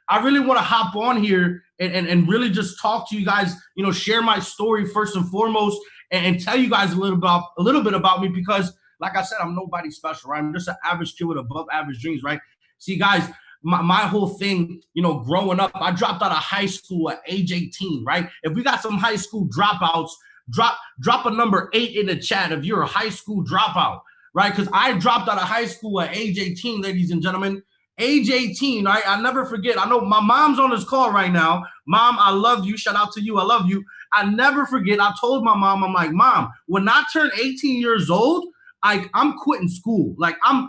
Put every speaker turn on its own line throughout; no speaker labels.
I really want to hop on here and really just talk to you guys, you know, share my story first and foremost, and tell you guys a little bit about me, because like I said, I'm nobody special, right? I'm just an average kid with above average dreams, right? See, guys, my whole thing, you know, growing up, I dropped out of high school at age 18, right? If we got some high school dropouts, drop a number 8 in the chat if you're a high school dropout, right? Because I dropped out of high school at age 18, ladies and gentlemen. Age 18, right? I'll never forget. I know my mom's on this call right now. Mom, I love you. Shout out to you. I love you. I never forget. I told my mom, I'm like, Mom, when I turn 18 years old, I'm quitting school. Like I'm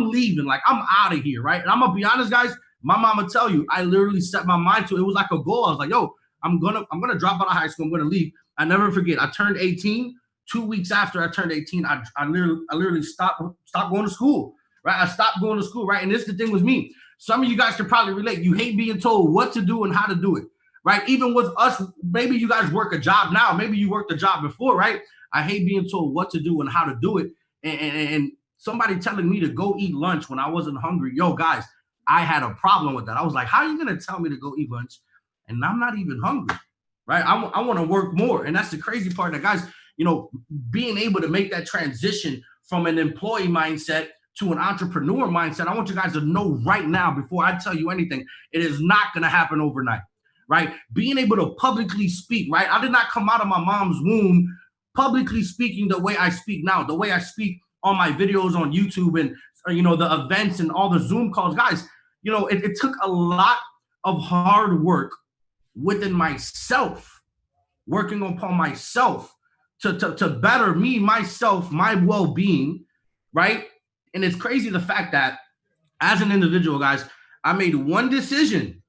leaving. Like I'm out of here, right? And I'm gonna be honest, guys. My mom will tell you, I literally set my mind to it. It was like a goal. I was like, yo, I'm gonna drop out of high school. I'm gonna leave. I never forget. I turned 18. 2 weeks after I turned 18, I literally stopped going to school. Right? I stopped going to school, right? And this is the thing with me. Some of you guys can probably relate. You hate being told what to do and how to do it, right? Even with us, maybe you guys work a job now. Maybe you worked a job before, right? I hate being told what to do and how to do it. And somebody telling me to go eat lunch when I wasn't hungry. Yo, guys, I had a problem with that. I was like, how are you going to tell me to go eat lunch and I'm not even hungry, right? I want to work more. And that's the crazy part, that guys, you know, being able to make that transition from an employee mindset to an entrepreneur mindset. I want you guys to know right now, before I tell you anything, it is not going to happen overnight, right? Being able to publicly speak, right? I did not come out of my mom's womb publicly speaking the way I speak now, the way I speak on my videos on YouTube and, you know, the events and all the Zoom calls. Guys, you know, it took a lot of hard work within myself, working upon myself to better me, myself, my well-being, right? And it's crazy the fact that as an individual, guys, I made one decision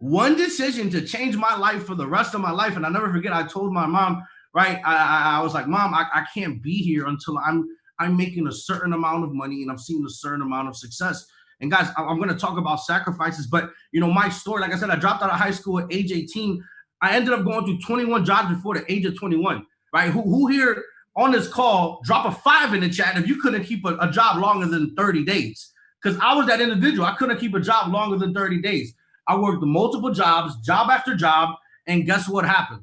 to change my life for the rest of my life. And I never forget, I told my mom, right? I was like, Mom, I can't be here until I'm making a certain amount of money and I'm seeing a certain amount of success. And guys, I'm going to talk about sacrifices, but you know, my story, like I said, I dropped out of high school at age 18. I ended up going through 21 jobs before the age of 21, right? Who here on this call, drop a 5 in the chat if you couldn't keep a job longer than 30 days. Because I was that individual. I couldn't keep a job longer than 30 days. I worked multiple jobs, job after job, and guess what happened?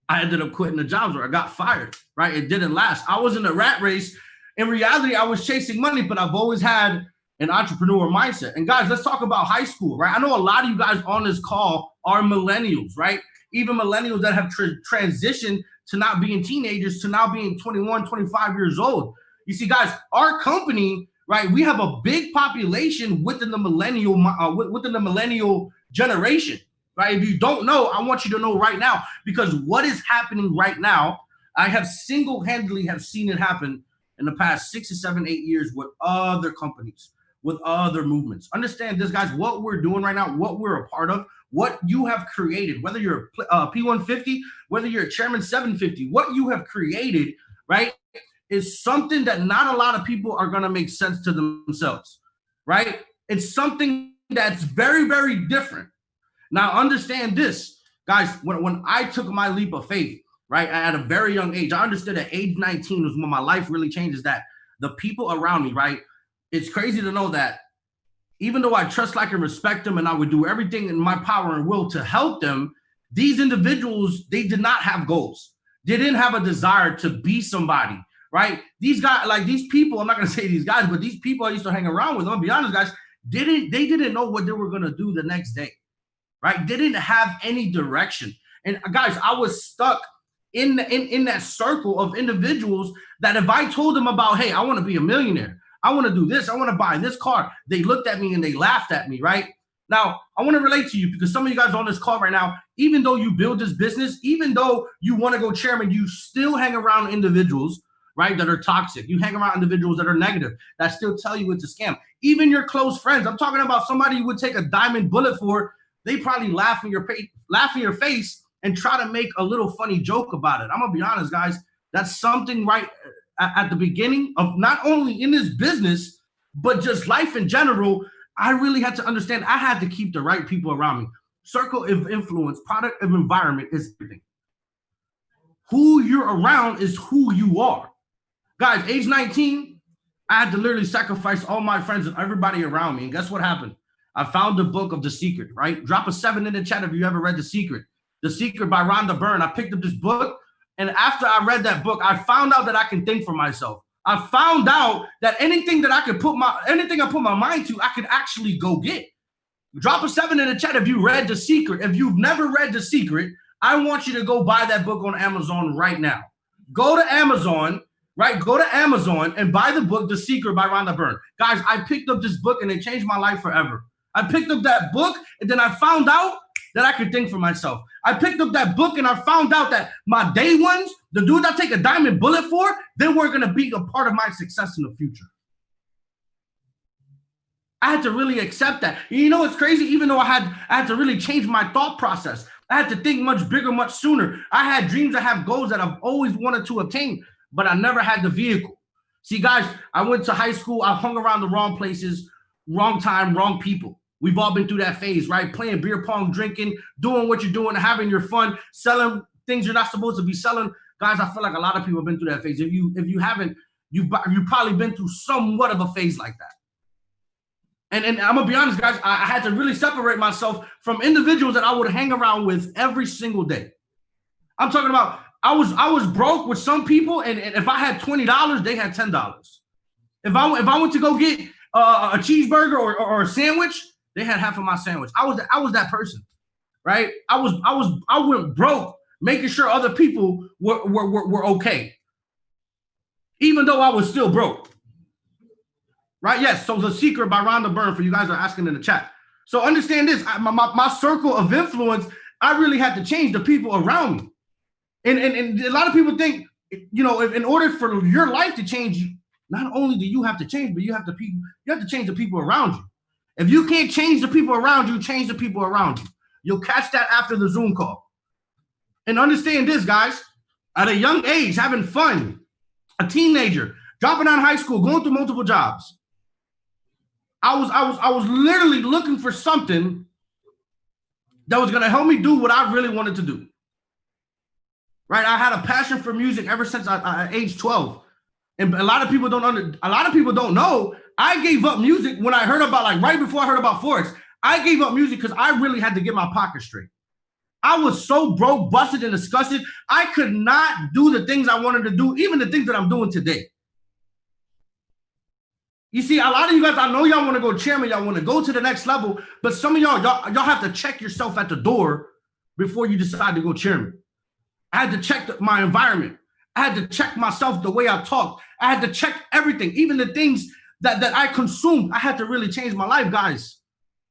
I ended up quitting the jobs where I got fired, right? It didn't last. I was in a rat race. In reality, I was chasing money, but I've always had an entrepreneur mindset. And guys, let's talk about high school, right? I know a lot of you guys on this call are millennials, right? Even millennials that have transitioned to not being teenagers to now being 21, 25 years old. You see, guys, our company, right, we have a big population within the millennial generation, right? If you don't know, I want you to know right now, because what is happening right now, I have single-handedly seen it happen in the past 6 to 7, 8 years with other companies, with other movements. Understand this, guys, what we're doing right now, what we're a part of, what you have created, whether you're a P150, whether you're a Chairman 750, what you have created, right, is something that not a lot of people are going to make sense to themselves, right? It's something that's very, very different. Now, understand this, guys, when I took my leap of faith, right, at a very young age, I understood at age 19 was when my life really changes, that the people around me, right, it's crazy to know that even though I trust, like, and respect them, and I would do everything in my power and will to help them, these individuals, they did not have goals. They didn't have a desire to be somebody, right? These guys, like these people, I'm not going to say these guys, but these people I used to hang around with, I'm going to be honest, guys, they didn't know what they were going to do the next day, right? They didn't have any direction. And guys, I was stuck in that circle of individuals that if I told them about, hey, I want to be a millionaire, I want to do this, I want to buy this car, they looked at me and they laughed at me, right? Now, I want to relate to you because some of you guys on this call right now, even though you build this business, even though you want to go chairman, you still hang around individuals, right, that are toxic. You hang around individuals that are negative, that still tell you it's a scam. Even your close friends. I'm talking about somebody you would take a diamond bullet for. They probably laugh in your face and try to make a little funny joke about it. I'm going to be honest, guys. That's something right at the beginning of not only in this business, but just life in general. I really had to understand I had to keep the right people around me. Circle of influence, product of environment is everything. Who you're around is who you are. Guys, age 19, I had to literally sacrifice all my friends and everybody around me. And guess what happened? I found the book of The Secret, right? Drop a 7 in the chat if you ever read The Secret. The Secret by Rhonda Byrne. I picked up this book, and after I read that book, I found out that I can think for myself. I found out that anything I put my mind to, I could actually go get. Drop a 7 in the chat if you read The Secret. If you've never read The Secret, I want you to go buy that book on Amazon right now. Go to Amazon, right? Go to Amazon and buy the book, The Secret by Rhonda Byrne. Guys, I picked up this book and it changed my life forever. I picked up that book and then I found out that I could think for myself. I picked up that book and I found out that my day ones, the dudes I take a diamond bullet for, they were going to be a part of my success in the future. I had to really accept that. You know, it's crazy. Even though I had to really change my thought process. I had to think much bigger, much sooner. I had dreams, I have goals that I've always wanted to attain, but I never had the vehicle. See, guys, I went to high school. I hung around the wrong places, wrong time, wrong people. We've all been through that phase, right? Playing beer pong, drinking, doing what you're doing, having your fun, selling things you're not supposed to be selling. Guys, I feel like a lot of people have been through that phase. If you haven't, you've probably been through somewhat of a phase like that. And I'm going to be honest, guys, I had to really separate myself from individuals that I would hang around with every single day. I'm talking about I was broke with some people, and if I had $20, they had $10. If I went to go get a cheeseburger or a sandwich, they had half of my sandwich. I was that person, right? I went broke making sure other people were okay, even though I was still broke. Right? Yes. So The Secret by Rhonda Byrne, for you guys are asking in the chat. So understand this, my circle of influence, I really had to change the people around me. And a lot of people think, you know, in order for your life to change, not only do you have to change, but you have to change the people around you. If you can't change the people around you, change the people around you. You'll catch that after the Zoom call. And understand this, guys, at a young age, having fun, a teenager, dropping out of high school, going through multiple jobs. I was literally looking for something that was going to help me do what I really wanted to do. Right? I had a passion for music ever since I age 12. And a lot of people don't know. I gave up music when I heard about, like, right before I heard about Forex. I gave up music because I really had to get my pocket straight. I was so broke, busted, and disgusted. I could not do the things I wanted to do, even the things that I'm doing today. You see, a lot of you guys, I know y'all want to go chairman, y'all want to go to the next level, but some of y'all have to check yourself at the door before you decide to go chairman. I had to check my environment. I had to check myself, the way I talked. I had to check everything, even the things that I consumed. I had to really change my life, guys.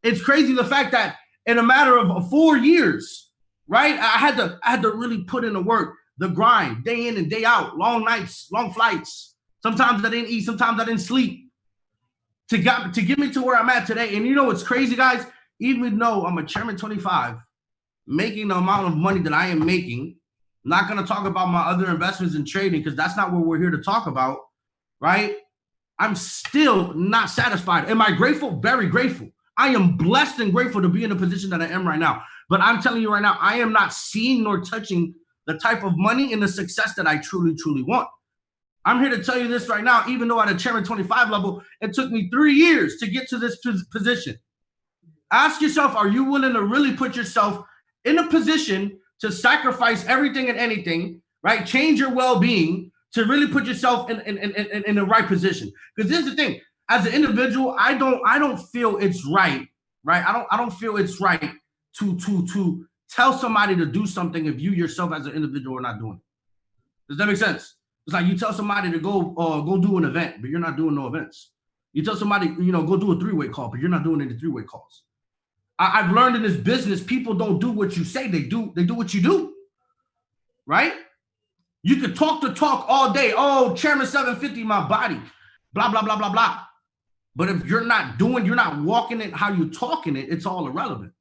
It's crazy the fact that in a matter of 4 years, right, I had to really put in the work, the grind, day in and day out, long nights, long flights. Sometimes I didn't eat, sometimes I didn't sleep. To get me to where I'm at today. And you know what's crazy, guys? Even though I'm a Chairman 25, making the amount of money that I am making, I'm not going to talk about my other investments in trading because that's not what we're here to talk about, right? I'm still not satisfied. Am I grateful? Very grateful. I am blessed and grateful to be in the position that I am right now. But I'm telling you right now, I am not seeing nor touching the type of money and the success that I truly, truly want. I'm here to tell you this right now, even though at a Chairman 25 level, it took me 3 years to get to this position. Ask yourself, are you willing to really put yourself in a position to sacrifice everything and anything, right? Change your well-being to really put yourself in the right position. Because here's the thing, as an individual, I don't feel it's right? I don't feel it's right to tell somebody to do something if you yourself as an individual are not doing it. Does that make sense? It's like you tell somebody to go do an event, but you're not doing no events. You tell somebody, go do a 3-way call, but you're not doing any 3-way calls. I've learned in this business, people don't do what you say. They do what you do, right? You could talk the talk all day. Oh, Chairman 750, my body, blah, blah, blah, blah, blah. But if you're not walking it how you talking it, it's all irrelevant,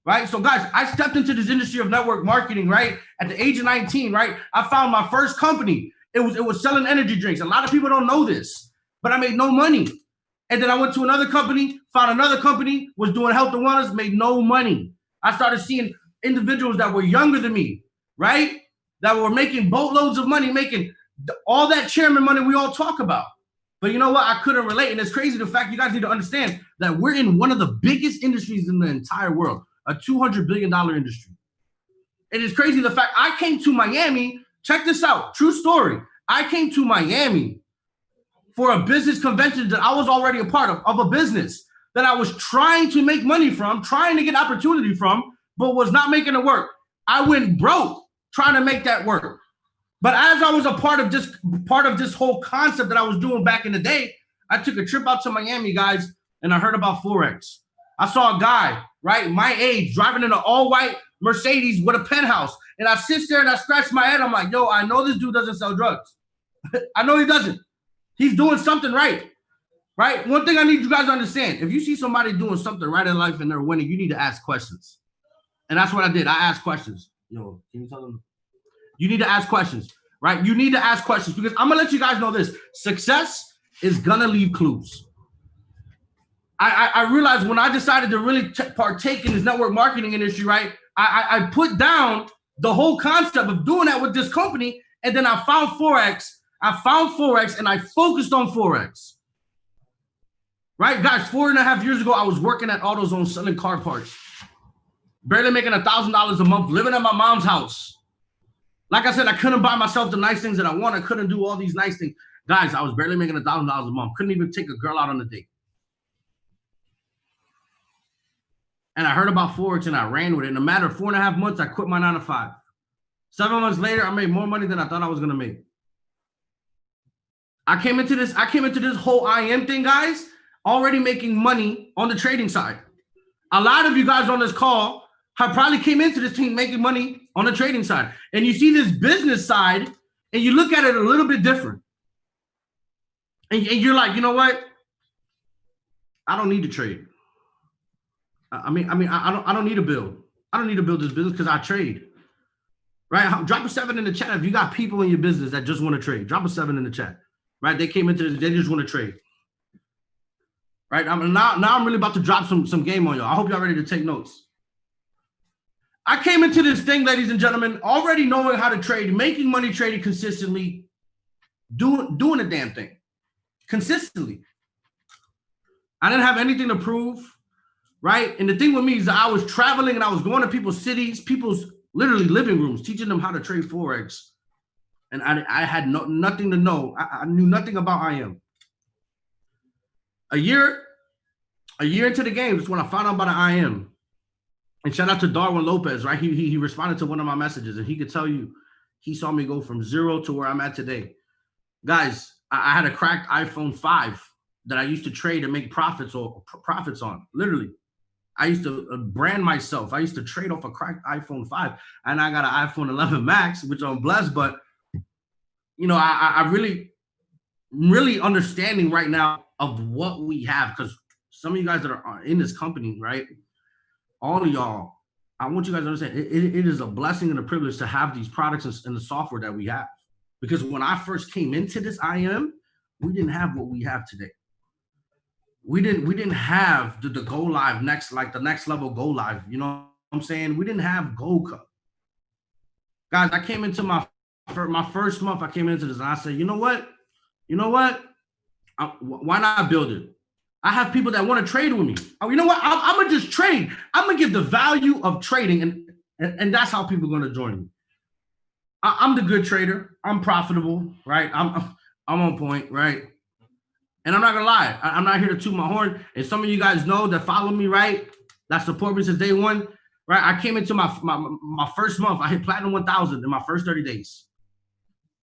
right? So guys, I stepped into this industry of network marketing, right? At the age of 19, right? I found my first company. It was selling energy drinks. A lot of people don't know this, but I made no money. And then I went to another company, found another company, was doing health and wellness, made no money. I started seeing individuals that were younger than me, right? That were making boatloads of money, making all that chairman money we all talk about. But you know what? I couldn't relate. And it's crazy the fact you guys need to understand that we're in one of the biggest industries in the entire world, a $200 billion industry. It is crazy the fact I came to Miami. Check this out. True story. I came to Miami for a business convention that I was already a part of a business that I was trying to make money from, trying to get opportunity from, but was not making it work. I went broke trying to make that work. But as I was a part of this whole concept that I was doing back in the day, I took a trip out to Miami, guys, and I heard about Forex. I saw a guy, right, my age, driving in an all-white Mercedes with a penthouse. And I sit there and I scratch my head. I'm like, yo, I know this dude doesn't sell drugs. I know he doesn't. He's doing something right, right? One thing I need you guys to understand, if you see somebody doing something right in life and they're winning, you need to ask questions. And that's what I did. I asked questions. Yo, can you tell them? You need to ask questions, right? You need to ask questions because I'm going to let you guys know this. Success is going to leave clues. I realized when I decided to really partake in this network marketing industry, right, I put down the whole concept of doing that with this company, and then I found Forex. And I focused on Forex. Right, guys, 4.5 years ago, I was working at AutoZone selling car parts. Barely making $1,000 a month, living at my mom's house. Like I said, I couldn't buy myself the nice things that I want. I couldn't do all these nice things. Guys, I was barely making $1,000 a month. Couldn't even take a girl out on a date. And I heard about Forex and I ran with it. In a matter of 4.5 months, I quit my 9 to 5. 7 months later, I made more money than I thought I was going to make. I came into this whole IM thing, guys, already making money on the trading side. A lot of you guys on this call have probably came into this team making money on the trading side. And you see this business side and you look at it a little bit different. And you're like, you know what? I don't need to trade. I don't need to build. I don't need to build this business because I trade. Right? Drop a 7 in the chat if you got people in your business that just want to trade. Drop a 7 in the chat. Right? They came into this, they just want to trade. Right? Now I'm really about to drop some game on y'all. I hope y'all ready to take notes. I came into this thing, ladies and gentlemen, already knowing how to trade, making money trading consistently, doing a damn thing consistently. I didn't have anything to prove, right? And the thing with me is that I was traveling and I was going to people's cities, people's literally living rooms, teaching them how to trade Forex. And I had nothing to know. I knew nothing about IM. A year into the game is when I found out about an IM. And shout out to Darwin Lopez, right? He responded to one of my messages, and he could tell you he saw me go from 0 to where I'm at today. Guys, I had a cracked iPhone 5 that I used to trade and make profits on. Literally, I used to brand myself. I used to trade off a cracked iPhone 5, and I got an iPhone 11 Max, which I'm blessed. But you know, I really understanding right now of what we have, because some of you guys that are in this company, right? All of y'all, I want you guys to understand it is a blessing and a privilege to have these products and the software that we have. Because when I first came into this IM, we didn't have what we have today. We didn't have the go live next level go live. You know what I'm saying? We didn't have GoCo. Guys, I came into my first month, I came into this and I said, you know what? Why not build it? I have people that want to trade with me. Oh, you know what? I'm going to just trade. I'm going to give the value of trading, and that's how people are going to join me. I'm the good trader. I'm profitable, right? I'm on point, right? And I'm not going to lie. I'm not here to toot my horn. And some of you guys know that follow me, right? That support me since day one, right? I came into my first month. I hit Platinum 1000 in my first 30 days.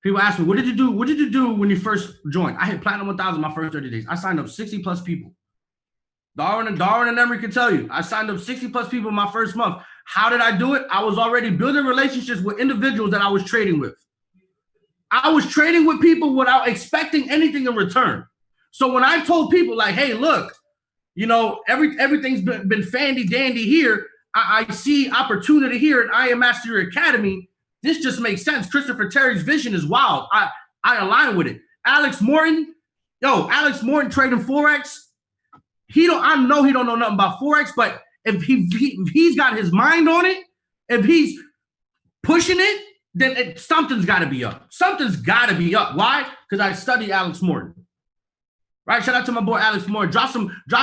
People ask me, what did you do? What did you do when you first joined? I hit Platinum 1000 my first 30 days. I signed up 60 plus people. Darwin and 𝐷𝐸ry can tell you. I signed up 60 plus people in my first month. How did I do it? I was already building relationships with individuals that I was trading with. I was trading with people without expecting anything in return. So when I told people like, hey, look, you know, everything's been fandy dandy here. I see opportunity here at IM Mastery Academy. This just makes sense. Christopher Terry's vision is wild. I align with it. Alex Morton trading Forex. I know he don't know nothing about Forex, but if he's got his mind on it, if he's pushing it, then something's got to be up. Something's got to be up. Why? Because I study Alex Morton. right? Shout out to my boy Alex Morton. Drop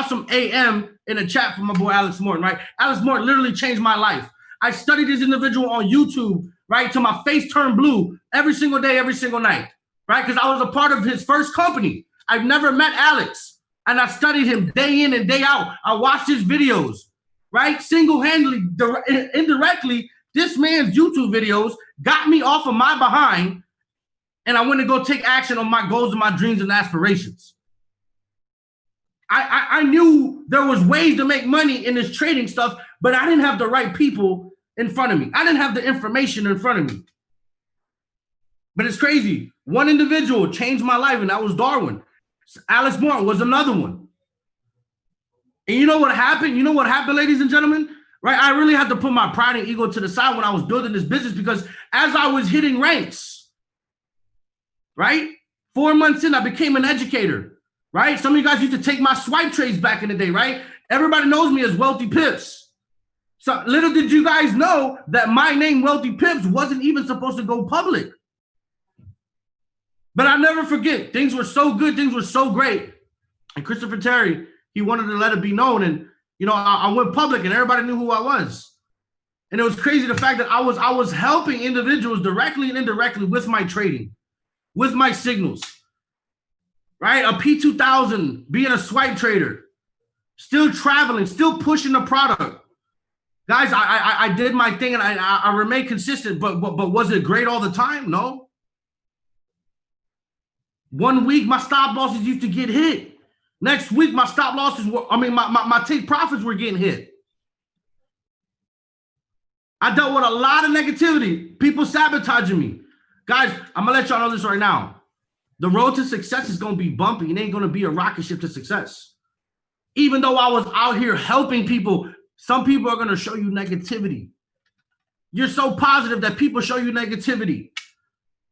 some AM in the chat for my boy Alex Morton, right? Alex Morton literally changed my life. I studied this individual on YouTube, right, till my face turned blue every single day, every single night, right? Because I was a part of his first company. I've never met Alex, and I studied him day in and day out. I watched his videos, right? Single-handedly, indirectly, this man's YouTube videos got me off of my behind, and I went to go take action on my goals and my dreams and aspirations. I knew there was ways to make money in this trading stuff, but I didn't have the right people in front of me. I didn't have the information in front of me. But it's crazy. One individual changed my life, and that was Darwin. Alex Morton was another one. And you know what happened? You know what happened, ladies and gentlemen? Right? I really had to put my pride and ego to the side when I was building this business, because as I was hitting ranks, right? 4 months in, I became an educator, right? Some of you guys used to take my swipe trades back in the day, right? Everybody knows me as Wealthy Pips. So little did you guys know that my name, Wealthy Pips, wasn't even supposed to go public. But I'll never forget, things were so good, things were so great. And Christopher Terry, he wanted to let it be known. And, you know, I went public and everybody knew who I was. And it was crazy, the fact that I was helping individuals directly and indirectly with my trading, with my signals, right? A P2000, being a swipe trader, still traveling, still pushing the product. Guys, I did my thing and I remained consistent, but was it great all the time? No. 1 week, my stop losses used to get hit. Next week, my stop losses were, my take profits were getting hit. I dealt with a lot of negativity, people sabotaging me. Guys, I'm gonna let y'all know this right now. The road to success is gonna be bumpy. It ain't gonna be a rocket ship to success. Even though I was out here helping people, some people are gonna show you negativity. You're so positive that people show you negativity.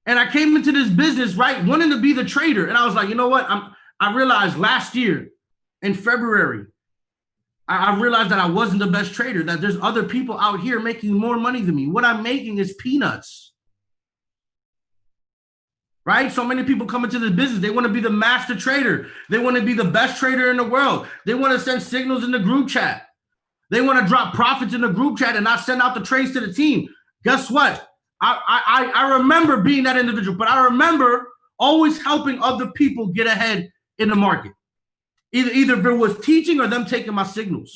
And I came into this business, right, wanting to be the trader. And I was like, you know what? I realized last year in February, I realized that I wasn't the best trader, that there's other people out here making more money than me. What I'm making is peanuts. Right? So many people come into the business. They want to be the master trader. They want to be the best trader in the world. They want to send signals in the group chat. They want to drop profits in the group chat and not send out the trades to the team. Guess what? I remember being that individual, but I remember always helping other people get ahead in the market. Either if it was teaching or them taking my signals.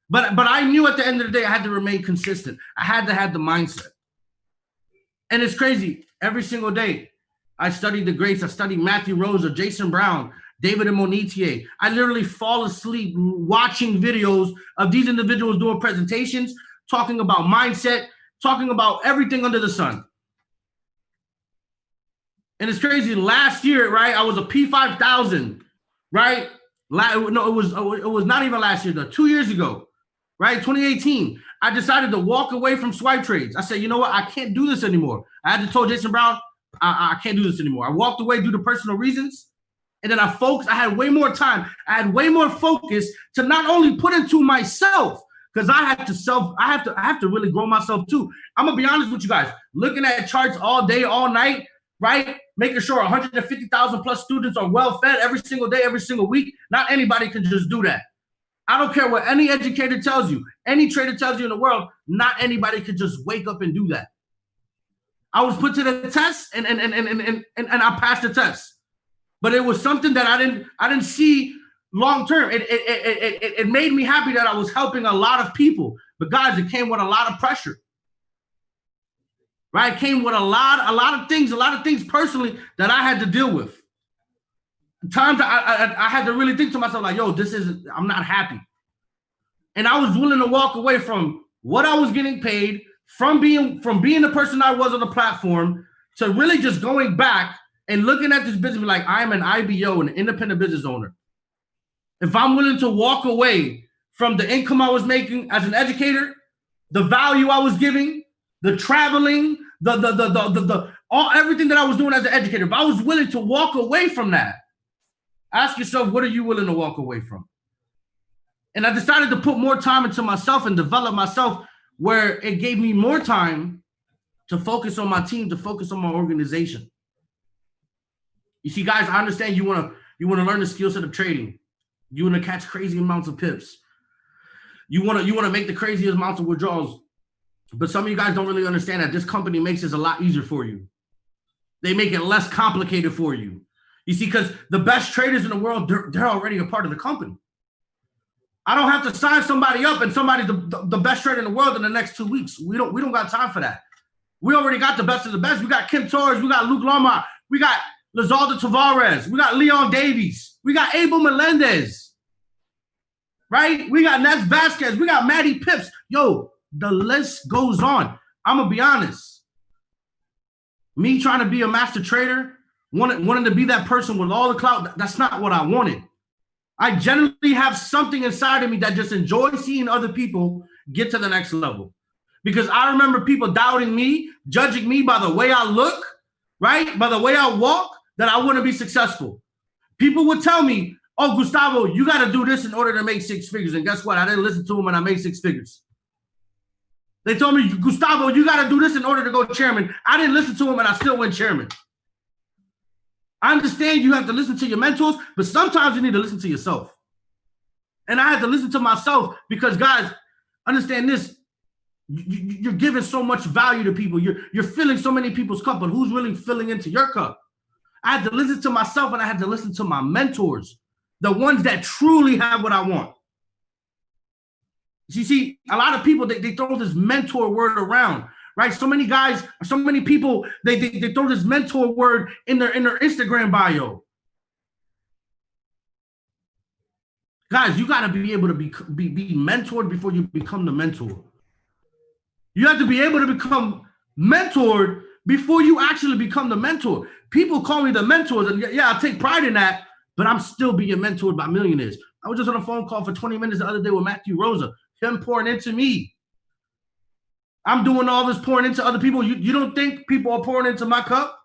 But I knew at the end of the day, I had to remain consistent. I had to have the mindset. And it's crazy. Every single day, I studied the greats. I studied Matthew Rosa, Jason Brown, David Monetier. I literally fall asleep watching videos of these individuals doing presentations, talking about mindset, talking about everything under the sun. And it's crazy. Last year, right, I was a P5000, right? No, it was not even last year, though. 2 years ago, right? 2018, I decided to walk away from swipe trades. I said, you know what? I can't do this anymore. I had to tell Jason Brown, I can't do this anymore. I walked away due to personal reasons. And then I had way more time. I had way more focus to not only put into myself, because I have to really grow myself too. I'm gonna be honest with you guys. Looking at charts all day, all night, right? Making sure 150,000 plus students are well fed every single day, every single week. Not anybody can just do that. I don't care what any educator tells you, any trader tells you in the world. Not anybody could just wake up and do that. I was put to the test, and I passed the test. But it was something that I didn't see long term. It made me happy that I was helping a lot of people. But guys, it came with a lot of pressure. Right? It came with a lot of things personally that I had to deal with. Times I had to really think to myself, like, yo, I'm not happy. And I was willing to walk away from what I was getting paid, from being the person I was on the platform, to really just going back and looking at this business like I'm an IBO, an independent business owner. If I'm willing to walk away from the income I was making as an educator, the value I was giving, the traveling, everything that I was doing as an educator, if I was willing to walk away from that, ask yourself, what are you willing to walk away from? And I decided to put more time into myself and develop myself, where it gave me more time to focus on my team, to focus on my organization. You see, guys, I understand you want You want to learn the skill set of trading. You want to catch crazy amounts of pips. You want to make the craziest amounts of withdrawals. But some of you guys don't really understand that this company makes this a lot easier for you. They make it less complicated for you. You see, because the best traders in the world, they're already a part of the company. I don't have to sign somebody up and somebody's the best trader in the world in the next 2 weeks. We don't got time for that. We already got the best of the best. We got Kim Torres, we got Luke Lamar, we got Lizaldo Tavares, we got Leon Davies, we got Abel Melendez, right? We got Ness Vasquez, we got Matty Pips. Yo, the list goes on. I'm gonna be honest. Me trying to be a master trader, wanting to be that person with all the clout, that's not what I wanted. I generally have something inside of me that just enjoys seeing other people get to the next level. Because I remember people doubting me, judging me by the way I look, right? By the way I walk, that I wouldn't be successful. People would tell me, oh, Gustavo, you got to do this in order to make 6 figures. And guess what? I didn't listen to them and I made 6 figures. They told me, Gustavo, you got to do this in order to go chairman. I didn't listen to them and I still went chairman. I understand you have to listen to your mentors, but sometimes you need to listen to yourself. And I had to listen to myself because, guys, understand this. You're giving so much value to people. You're filling so many people's cup, but who's really filling into your cup? I had to listen to myself and I had to listen to my mentors, the ones that truly have what I want. You see, a lot of people, they throw this mentor word around. Right, so many guys, so many people, they throw this mentor word in their Instagram bio. Guys, you got to be able to be mentored before you become the mentor. You have to be able to become mentored before you actually become the mentor. People call me the mentors, and yeah, I take pride in that, but I'm still being mentored by millionaires. I was just on a phone call for 20 minutes the other day with Matthew Rosa, him pouring into me. I'm doing all this pouring into other people. You don't think people are pouring into my cup?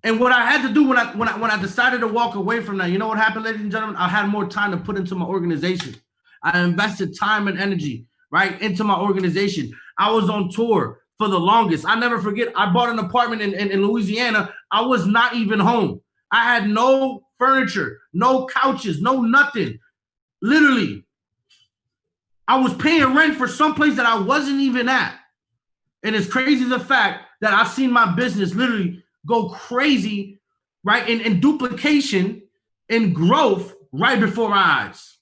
And what I had to do when I decided to walk away from that, you know what happened, ladies and gentlemen? I had more time to put into my organization. I invested time and energy, right, into my organization. I was on tour for the longest. I never forget, I bought an apartment in Louisiana. I was not even home. I had no furniture, no couches, no nothing. Literally. I was paying rent for someplace that I wasn't even at. And it's crazy the fact that I've seen my business literally go crazy, right? In duplication, in growth right before our eyes.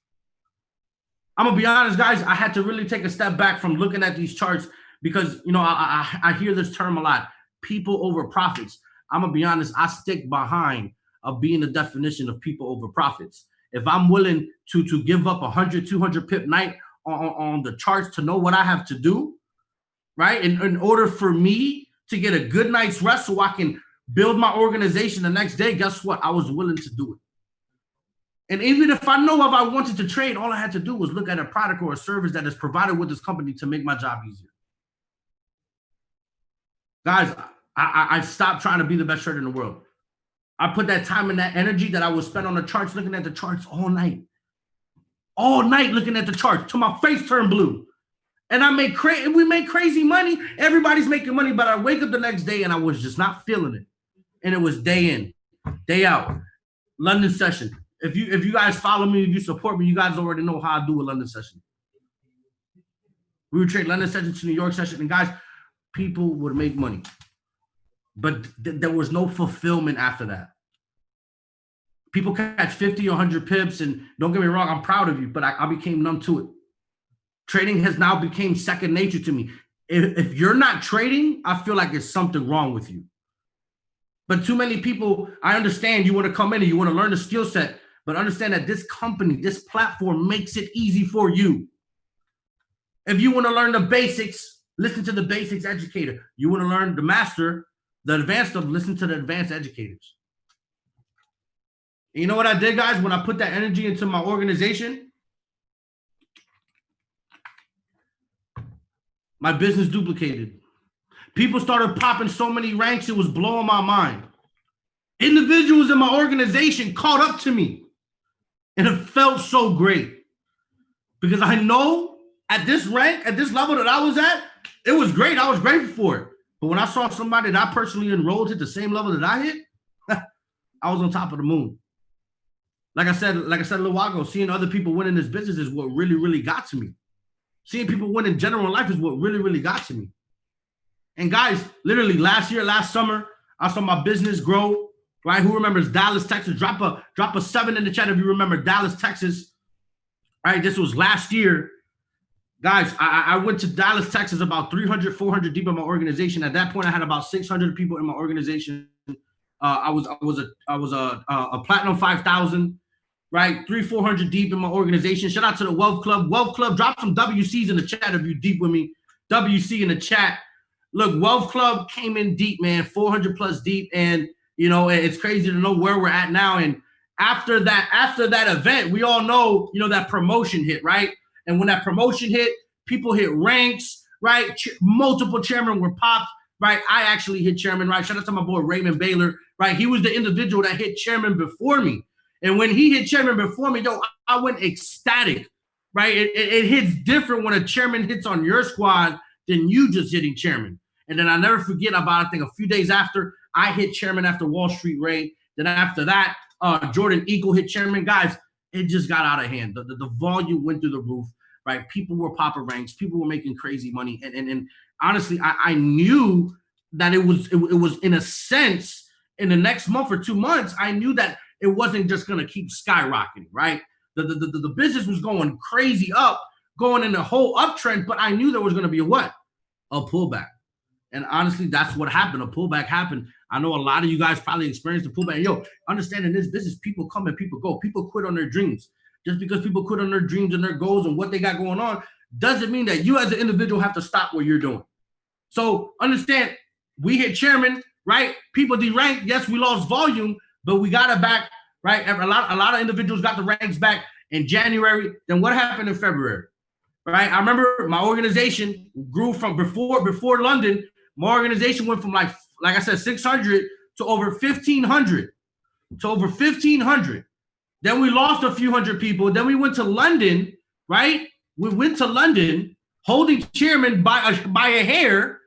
I'm gonna be honest, guys, I had to really take a step back from looking at these charts because, you know, I hear this term a lot, people over profits. I'm gonna be honest, I stick behind being the definition of people over profits. If I'm willing to give up 100, 200 pip night on the charts to know what I have to do, right? In order for me to get a good night's rest so I can build my organization the next day, guess what? I was willing to do it. And even if I know if I wanted to trade, all I had to do was look at a product or a service that is provided with this company to make my job easier. Guys, I stopped trying to be the best trader in the world. I put that time and that energy that I would spend on the charts, looking at the charts all night looking at the charts till my face turned blue. And we make crazy money. Everybody's making money, but I wake up the next day and I was just not feeling it. And it was day in, day out. London session. If you guys follow me, if you support me, you guys already know how I do a London session. We would trade London session to New York session, and guys, people would make money. But there was no fulfillment after that. People catch 50 or 100 pips, and don't get me wrong, I'm proud of you, but I became numb to it. Trading has now become second nature to me. If you're not trading, I feel like there's something wrong with you. But too many people, I understand you want to come in and you want to learn the skill set, but understand that this company, this platform makes it easy for you. If you want to learn the basics, listen to the basics educator. You want to learn the master, the advanced stuff, listen to the advanced educators. And you know what I did, guys? When I put that energy into my organization, my business duplicated. People started popping so many ranks, it was blowing my mind. Individuals in my organization caught up to me. And it felt so great. Because I know at this rank, at this level that I was at, it was great. I was grateful for it. But when I saw somebody that I personally enrolled at the same level that I hit, I was on top of the moon. Like I said a little while ago, seeing other people win in this business is what really, really got to me. Seeing people win in general life is what really, really got to me. And guys, literally last summer, I saw my business grow, right? Who remembers Dallas, Texas? Drop a 7 in the chat if you remember Dallas, Texas. Right, this was last year. Guys, I went to Dallas, Texas, about 300, 400 deep in my organization. At that point, I had about 600 people in my organization. I was a platinum 5,000, right? 300-400 deep in my organization. Shout out to the Wealth Club. Wealth Club, drop some WCs in the chat if you deep with me. WC in the chat. Look, Wealth Club came in deep, man, 400 plus deep, and you know it's crazy to know where we're at now. And after that event, we all know, you know, that promotion hit, right? And when that promotion hit, people hit ranks, right? Multiple chairmen were popped, right? I actually hit chairman, right? Shout out to my boy Raymond Baylor, right? He was the individual that hit chairman before me. And when he hit chairman before me, yo, I went ecstatic, right? It hits different when a chairman hits on your squad than you just hitting chairman. And then I never forget about, I think a few days after, I hit chairman after Wall Street Ray. Then after that, Jordan Eagle hit chairman. Guys, it just got out of hand. The volume went through the roof, right? People were popping ranks. People were making crazy money. And honestly, I knew that it was in a sense, in the next month or 2 months, I knew that it wasn't just going to keep skyrocketing, right? The business was going crazy up, going in a whole uptrend, but I knew there was going to be a what? A pullback. And honestly, that's what happened. A pullback happened. I know a lot of you guys probably experienced a pullback. Yo, understand in this business, people come and people go. People quit on their dreams. Just because people quit on their dreams and their goals and what they got going on doesn't mean that you as an individual have to stop what you're doing. So understand, we hit chairman, right? People deranked. Yes, we lost volume, but we got it back, right? A lot of individuals got the ranks back in January. Then what happened in February, right? I remember my organization grew from before London. My organization went from like I said, 600 to over 1,500. Then we lost a few hundred people. Then we went to London, right? We went to London holding chairman by a hair,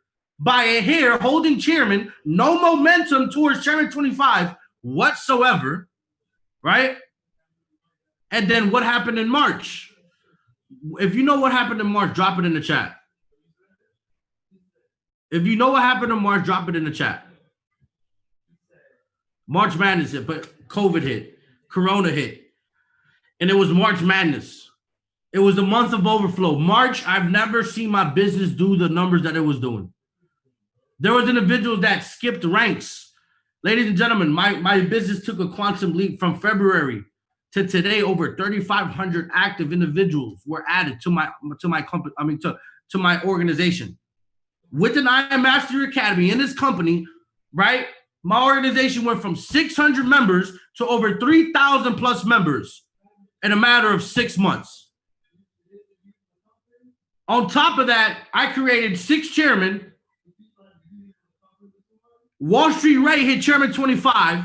holding chairman, no momentum towards chairman 25 whatsoever, right? And then what happened in March? If you know what happened in March, drop it in the chat. If you know what happened in March, drop it in the chat. March Madness hit, but COVID hit, Corona hit, and it was March Madness. It was a month of overflow. March, I've never seen my business do the numbers that it was doing. There was individuals that skipped ranks. Ladies and gentlemen, my business took a quantum leap from February to today. Over 3,500 active individuals were added to my company. To my organization. With an I Am Mastery Academy in this company, right? My organization went from 600 members to over 3,000 plus members in a matter of 6 months. On top of that, I created 6 chairmen. Wall Street Ray hit chairman 25.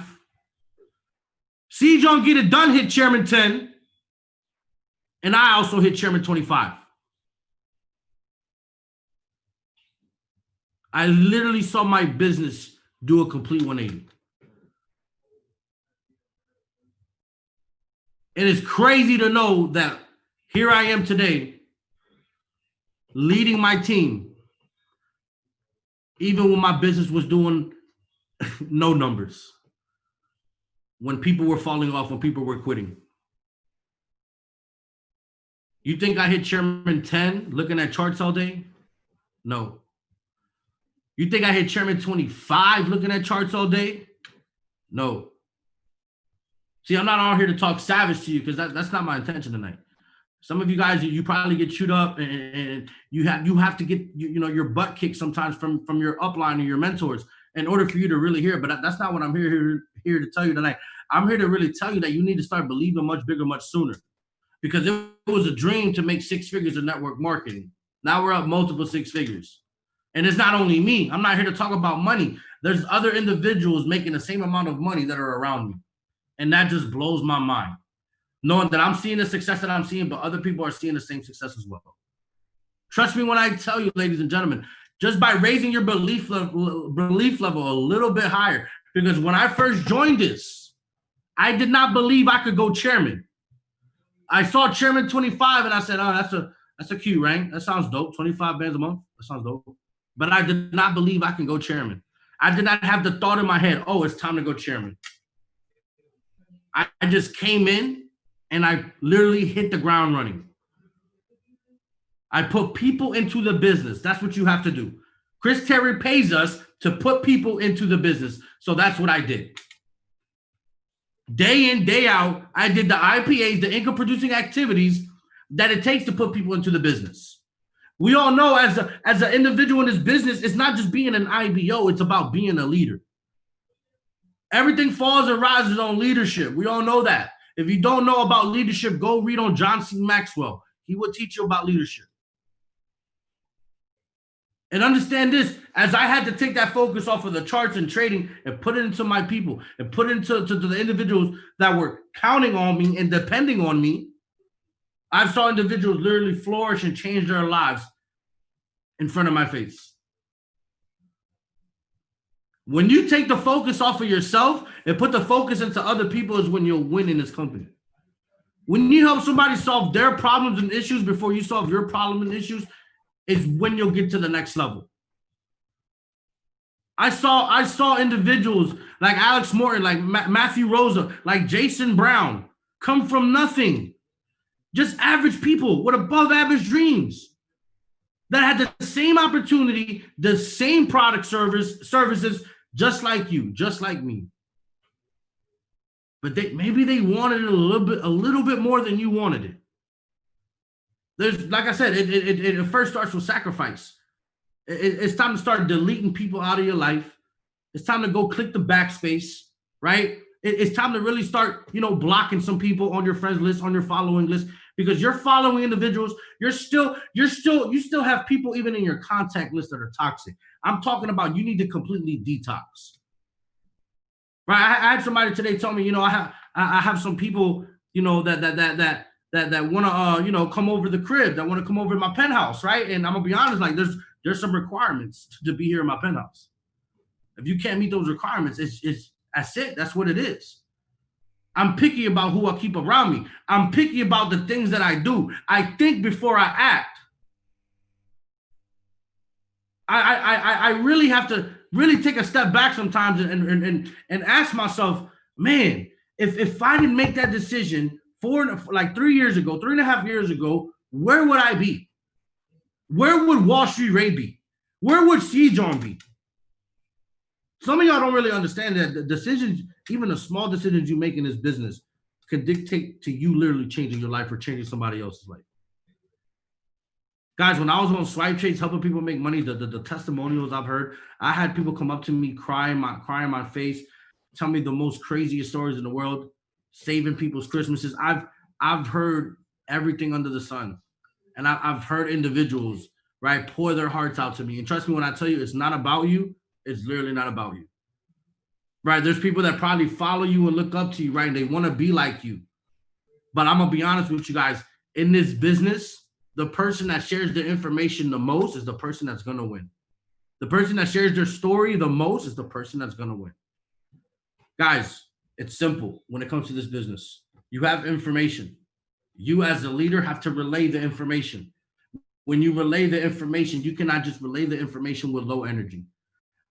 𝐂𝐫𝐿 Get It Done hit chairman 10. And I also hit chairman 25. I literally saw my business do a complete 180. And it's crazy to know that here I am today, leading my team, even when my business was doing no numbers, when people were falling off, when people were quitting. You think I hit chairman 10 looking at charts all day? No. You think I hit chairman 25 looking at charts all day? No. See, I'm not out here to talk savage to you because that's not my intention tonight. Some of you guys, you probably get chewed up and you have to get your butt kicked sometimes from your upline or your mentors in order for you to really hear it. But that's not what I'm here to tell you tonight. I'm here to really tell you that you need to start believing much bigger, much sooner. Because it was a dream to make 6 figures in network marketing. Now we're up multiple 6 figures. And it's not only me. I'm not here to talk about money. There's other individuals making the same amount of money that are around me. And that just blows my mind. Knowing that I'm seeing the success that I'm seeing, but other people are seeing the same success as well. Trust me when I tell you, ladies and gentlemen, just by raising your belief level a little bit higher. Because when I first joined this, I did not believe I could go chairman. I saw chairman 25 and I said, oh, that's a cute rank. That sounds dope. 25 bands a month. That sounds dope. But I did not believe I can go chairman. I did not have the thought in my head, oh, it's time to go chairman. I just came in and I literally hit the ground running. I put people into the business. That's what you have to do. Chris Terry pays us to put people into the business. So that's what I did. Day in, day out, I did the IPAs, the income producing activities that it takes to put people into the business. We all know as an individual in this business, it's not just being an IBO, it's about being a leader. Everything falls and rises on leadership. We all know that. If you don't know about leadership, go read on John C. Maxwell. He will teach you about leadership. And understand this, as I had to take that focus off of the charts and trading and put it into my people and put it into the individuals that were counting on me and depending on me, I saw individuals literally flourish and change their lives in front of my face. When you take the focus off of yourself and put the focus into other people is when you'll win in this company. When you help somebody solve their problems and issues before you solve your problem and issues, is when you'll get to the next level. I saw individuals like Alex Morton, like Matthew Rosa, like Jason Brown come from nothing. Just average people with above average dreams that had the same opportunity, the same product services, just like you, just like me. But maybe they wanted it a little bit more than you wanted it. There's, like I said, it first starts with sacrifice. It's time to start deleting people out of your life. It's time to go click the backspace, right? It's time to really start, blocking some people on your friends list, on your following list, because you're following individuals. You still have people even in your contact list that are toxic. I'm talking about you need to completely detox. Right? I had somebody today tell me, I have some people, that want to, come over the crib, that want to come over to my penthouse, right? And I'm gonna be honest, like there's some requirements to be here in my penthouse. If you can't meet those requirements, that's it. That's what it is. I'm picky about who I keep around me. I'm picky about the things that I do. I think before I act. I really have to really take a step back sometimes and ask myself, man, if I didn't make that decision 3 years ago, 3.5 years ago, where would I be? Where would Wall Street Ray be? Where would 𝐂𝐵𝐵𝐺𝐻 be? Some of y'all don't really understand that the decisions, even the small decisions you make in this business, can dictate to you literally changing your life or changing somebody else's life. Guys, when I was on Swipe Trades helping people make money, the testimonials I've heard, I had people come up to me crying my face, tell me the most craziest stories in the world, saving people's Christmases. I've heard everything under the sun. And I've heard individuals, right, pour their hearts out to me. And trust me when I tell you it's not about you, it's literally not about you. Right? There's people that probably follow you and look up to you, right? And they want to be like you. But I'm going to be honest with you guys. In this business, the person that shares their information the most is the person that's going to win. The person that shares their story the most is the person that's going to win. Guys, it's simple when it comes to this business. You have information. You as a leader have to relay the information. When you relay the information, you cannot just relay the information with low energy.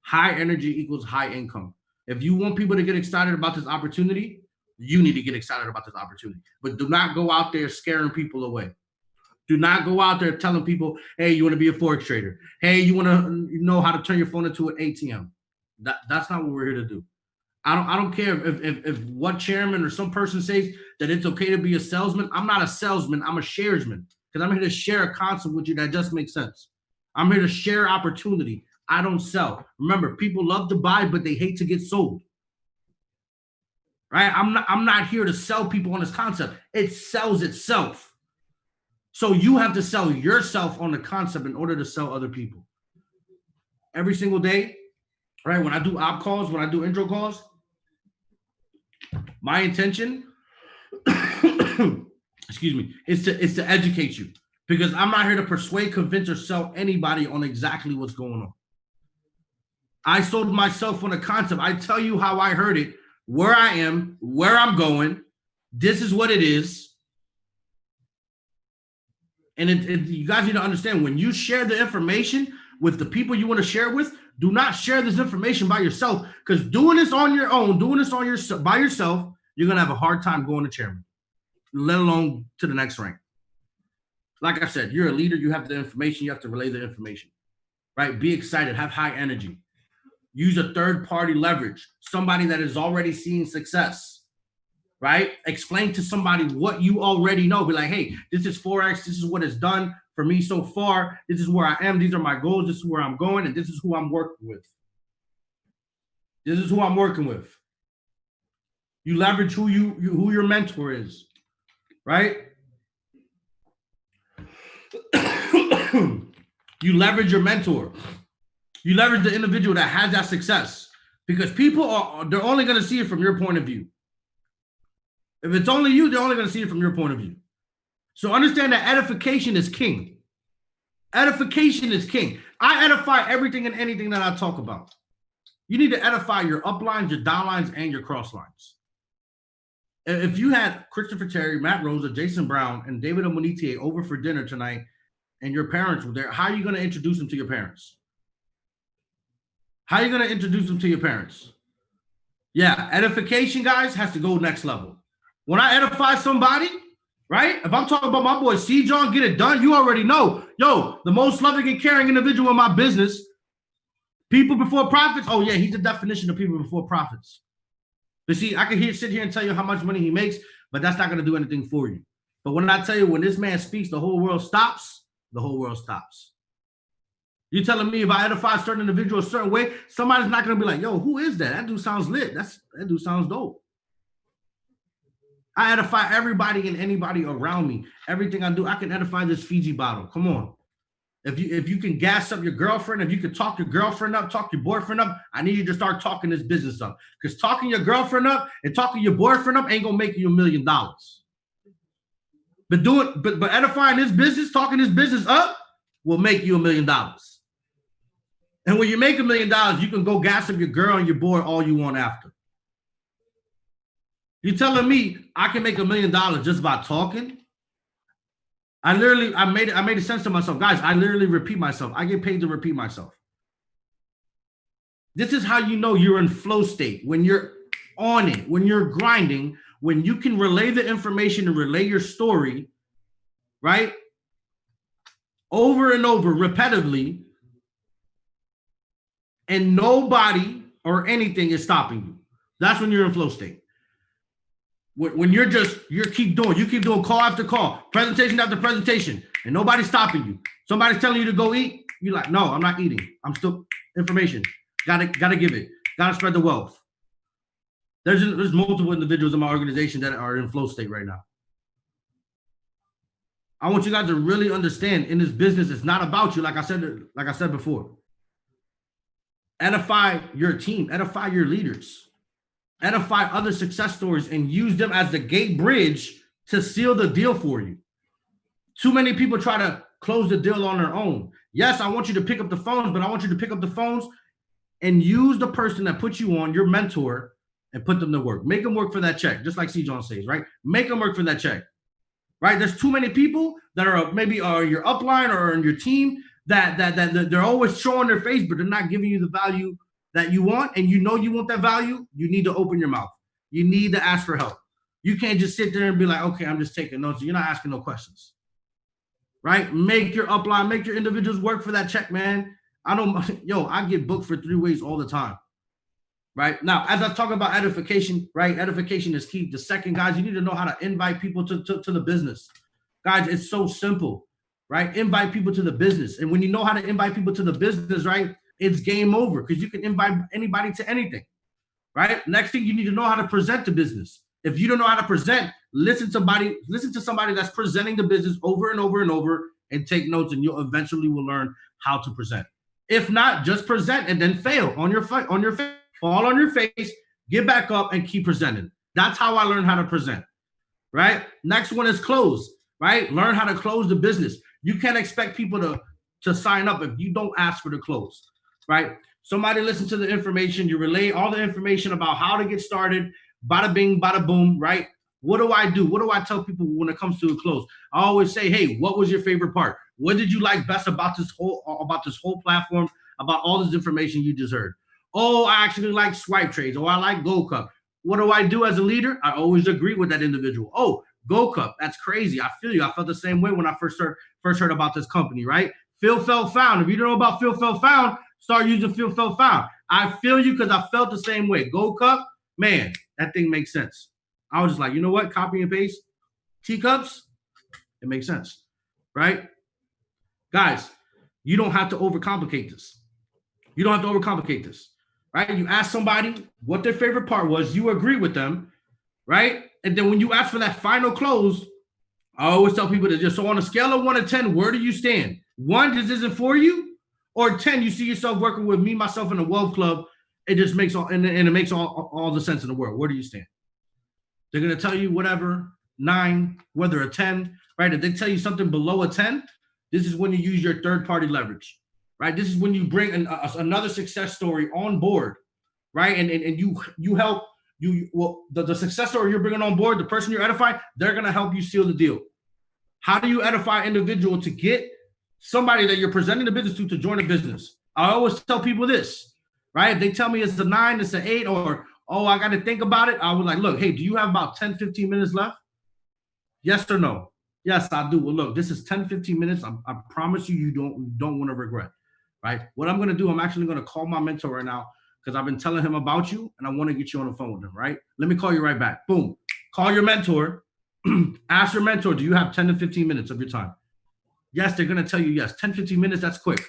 High energy equals high income. If you want people to get excited about this opportunity, you need to get excited about this opportunity. But do not go out there scaring people away. Do not go out there telling people, hey, you want to be a Forex trader. Hey, you want to know how to turn your phone into an ATM. That's not what we're here to do. I don't care if what chairman or some person says that it's okay to be a salesman. I'm not a salesman. I'm a sharesman because I'm here to share a concept with you that just makes sense. I'm here to share opportunity. I don't sell. Remember, people love to buy, but they hate to get sold. Right? I'm not here to sell people on this concept. It sells itself. So you have to sell yourself on the concept in order to sell other people. Every single day, right? When I do op calls, when I do intro calls, my intention, excuse me, is to educate you because I'm not here to persuade, convince, or sell anybody on exactly what's going on. I sold myself on a concept. I tell you how I heard it where I am, where I'm going. This is what it is. And you guys need to understand, when you share the information with the people you want to share with, do not share this information by yourself, because doing this on your own, doing this by yourself, you're going to have a hard time going to chairman, let alone to the next rank. Like I said, you're a leader. You have the information. You have to relay the information, right? Be excited. Have high energy. Use a third-party leverage, somebody that is already seeing success, right? Explain to somebody what you already know. Be like, hey, this is Forex. This is what it's done for me so far. This is where I am. These are my goals. This is where I'm going, and this is who I'm working with. This is who I'm working with. You leverage who your mentor is, right? You leverage your mentor. You leverage the individual that has that success, because people they're only going to see it from your point of view. If it's only you, they're only going to see it from your point of view. So understand that edification is king. Edification is king. I edify everything and anything that I talk about. You need to edify your uplines, your downlines, and your crosslines. If you had Christopher Terry, Matt Rosa, Jason Brown, and David Amunite over for dinner tonight, and your parents were there, how are you going to introduce them to your parents? How are you going to introduce them to your parents? Yeah, edification, guys, has to go next level. When I edify somebody, right? If I'm talking about my boy C. John, get it done, you already know. Yo, the most loving and caring individual in my business, people before profits. Oh, yeah, he's the definition of people before profits. But see, I can sit here and tell you how much money he makes, but that's not going to do anything for you. But when I tell you, when this man speaks, the whole world stops, the whole world stops. You're telling me if I edify a certain individual a certain way, somebody's not going to be like, yo, who is that? That dude sounds lit. That dude sounds dope. I edify everybody and anybody around me. Everything I do, I can edify this Fiji bottle. Come on. If you can gas up your girlfriend, if you can talk your girlfriend up, talk your boyfriend up, I need you to start talking this business up. Because talking your girlfriend up and talking your boyfriend up ain't gonna make you $1 million. But edifying this business, talking this business up, will make you $1 million. And when you make $1 million, you can go gas up your girl and your boy all you want after. You're telling me I can make $1 million just by talking? I made it sense to myself. Guys, I literally repeat myself. I get paid to repeat myself. This is how you know you're in flow state. When you're on it, when you're grinding, when you can relay the information and relay your story, right? Over and over, repetitively, and nobody or anything is stopping you. That's when you're in flow state. When you keep doing call after call, presentation after presentation, and nobody's stopping you. Somebody's telling you to go eat. You're like, no, I'm not eating. I'm still information. Gotta give it. Gotta spread the wealth. There's multiple individuals in my organization that are in flow state right now. I want you guys to really understand, in this business, it's not about you. Like I said before. Edify your team. Edify your leaders. Edify other success stories and use them as the gate bridge to seal the deal for you. Too many people try to close the deal on their own. Yes, I want you to pick up the phones, but I want you to pick up the phones and use the person that put you on, your mentor, and put them to work. Make them work for that check, just like C. John says, right? Make them work for that check, right? There's too many people that are maybe your upline or on your team that they're always showing their face, but they're not giving you the value that you want, and you know you want that value. You need to open your mouth. You need to ask for help. You can't just sit there and be like, okay, I'm just taking notes. You're not asking no questions, right? Make your upline, make your individuals work for that check, man. I get booked for 3 ways all the time, right? Now, as I talk about edification, right? Edification is key. The second, guys, you need to know how to invite people to the business. Guys, it's so simple, right? Invite people to the business. And when you know how to invite people to the business, right, it's game over, because you can invite anybody to anything, right? Next thing, you need to know how to present the business. If you don't know how to present, listen to somebody that's presenting the business over and over and over, and take notes, and you'll eventually will learn how to present. If not, just present and then fail on your face, fall on your face, get back up and keep presenting. That's how I learned how to present, right? Next one is close, right? Learn how to close the business. You can't expect people to sign up if you don't ask for the close. Right? Somebody listens to the information. You relay all the information about how to get started. Bada bing, bada boom, right? What do I do? What do I tell people when it comes to a close? I always say, hey, what was your favorite part? What did you like best about this whole platform, about all this information you just heard? Oh, I actually like swipe trades. Oh, I like Gold Cup. What do I do as a leader? I always agree with that individual. Oh, Gold Cup, that's crazy. I feel you. I felt the same way when I first heard about this company, right? Feel, felt, found. If you don't know about Feel, felt, found, start using Feel, felt, found. I feel you because I felt the same way. Gold Cup, man, that thing makes sense. I was just like, you know what? Copy and paste. Teacups, it makes sense, right? Guys, you don't have to overcomplicate this. You don't have to overcomplicate this, right? You ask somebody what their favorite part was. You agree with them, right? And then when you ask for that final close, I always tell people to just, so on a scale of 1 to 10, where do you stand? 1, this isn't for you, or 10, you see yourself working with me, myself, in the Wealth Club. It just makes all, and it makes all the sense in the world. Where do you stand? They're going to tell you whatever, 9, whether a 10, right? If they tell you something below a 10, this is when you use your third-party leverage, right? This is when you bring another success story on board, right? And you help, the success story you're bringing on board, the person you're edifying, they're going to help you seal the deal. How do you edify an individual to get somebody that you're presenting the business to join a business? I always tell people this, right? If they tell me it's a 9, it's an 8, or oh, I got to think about it. I was like, look, hey, do you have about 10, 15 minutes left? Yes or no? Yes, I do. Well, look, this is 10, 15 minutes. I promise you, you don't want to regret, right? What I'm going to do, I'm actually going to call my mentor right now because I've been telling him about you and I want to get you on the phone with him, right? Let me call you right back. Boom. Call your mentor. Ask your mentor, do you have 10 to 15 minutes of your time? Yes, they're going to tell you yes. 10, 15 minutes, that's quick.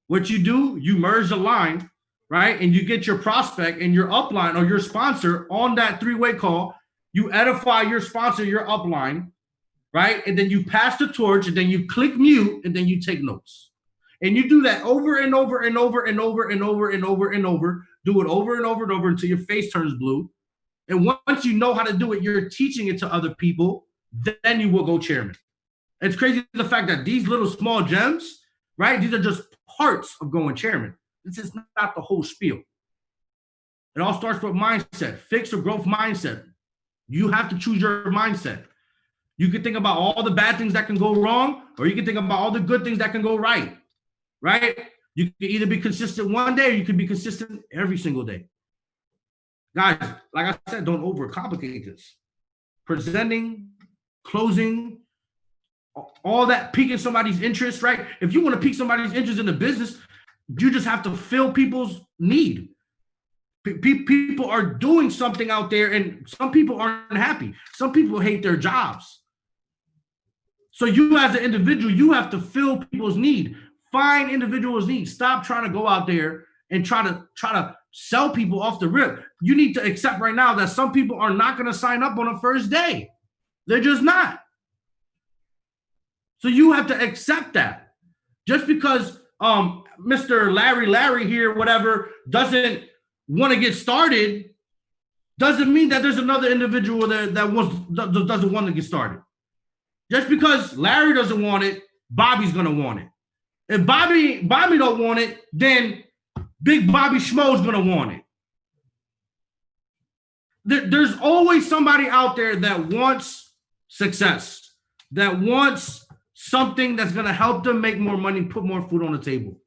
What you do, you merge the line, right? And you get your prospect and your upline or your sponsor on that 3-way call. You edify your sponsor, your upline, right? And then you pass the torch and then you click mute and then you take notes. And you do that over and over and over and over and over and over and over. Do it over and over and over until your face turns blue. And once you know how to do it, you're teaching it to other people, then you will go chairman. It's crazy the fact that these little small gems, right? These are just parts of going chairman. This is not the whole spiel. It all starts with mindset, fixed or growth mindset. You have to choose your mindset. You can think about all the bad things that can go wrong, or you can think about all the good things that can go right, right? You can either be consistent one day or you can be consistent every single day. Guys, like I said, don't overcomplicate this. Presenting, closing, all that piquing somebody's interest, right? If you want to pique somebody's interest in the business, you just have to fill people's need. People are doing something out there, and some people aren't happy. Some people hate their jobs. So you as an individual, you have to fill people's need. Find individuals' needs. Stop trying to go out there and try to sell people off the rip. You need to accept right now that some people are not going to sign up on the first day. They're just not. So you have to accept that. Just because Mr. Larry here, whatever, doesn't want to get started, doesn't mean that there's another individual that doesn't want to get started. Just because Larry doesn't want it, Bobby's gonna want it. If Bobby don't want it, then Big Bobby Schmo's gonna want it. There's always somebody out there that wants success, that wants something that's gonna help them make more money, put more food on the table.